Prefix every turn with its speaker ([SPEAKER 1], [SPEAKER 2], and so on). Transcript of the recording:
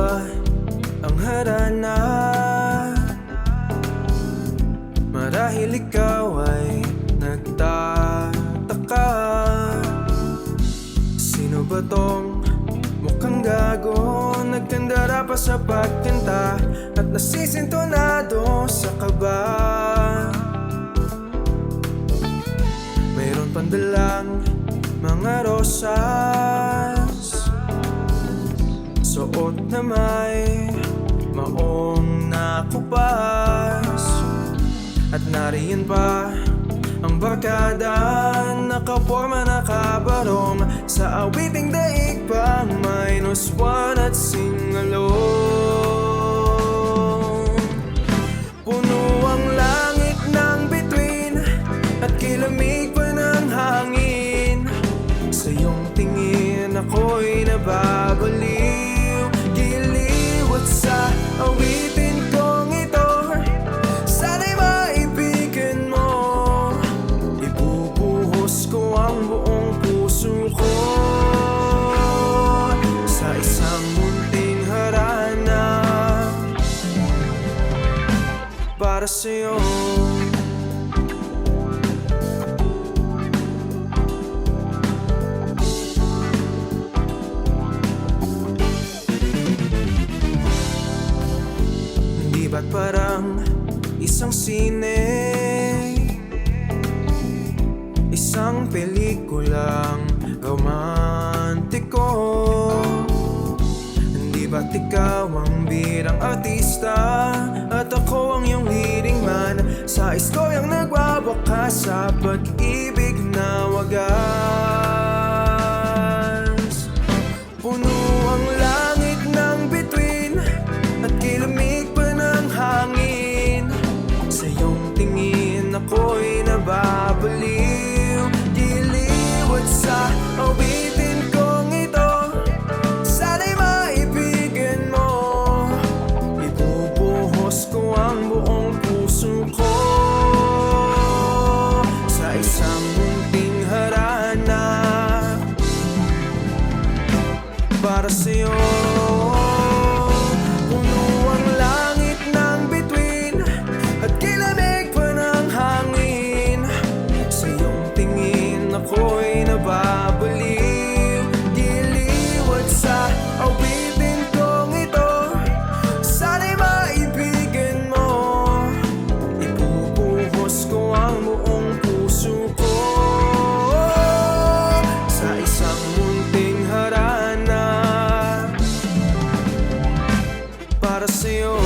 [SPEAKER 1] ba ang harana? Marahil ikaw ay nagtataka, sino ba tong mukhang gago? Nagkandara pa sa pagkanta at nasisintonado sa kaba. Mayroon pang dalang mga rosas, suot na may maong nakupas. At nariyan pa ang barkada, nakaporma nakabarong sa awiting daig pang -1 at singalong. Puno ang langit ng bituin at kilamig pa ng hangin. Sa iyong tingin ako'y nababaliw, giliw at sa awitin kong ito, sana'y maibigan mo. Ibubuhos ko ang buong puso ko sa isang munting harana para sa'yo. Ba't parang isang sine, isang pelikulang romantiko? Hindi ba't ikaw ang birang artista at ako ang iyong leading man sa istoryang nagwawakas sa pag-ibig na wagas? Puno ang langit ng bituin at kilamig hangin. Sa iyong tingin ako'y nababaliw, giliw at sa awitin kong ito, sana'y maibigan mo. Ibubuhos ko ang buong puso ko sa isang munting harana para sa'yo. Ako'y nababaliw, giliw at sa awitin kong ito, sana'y maibigan mo. Ibubuhos ko ang buong puso ko sa isang munting harana para sa'yo.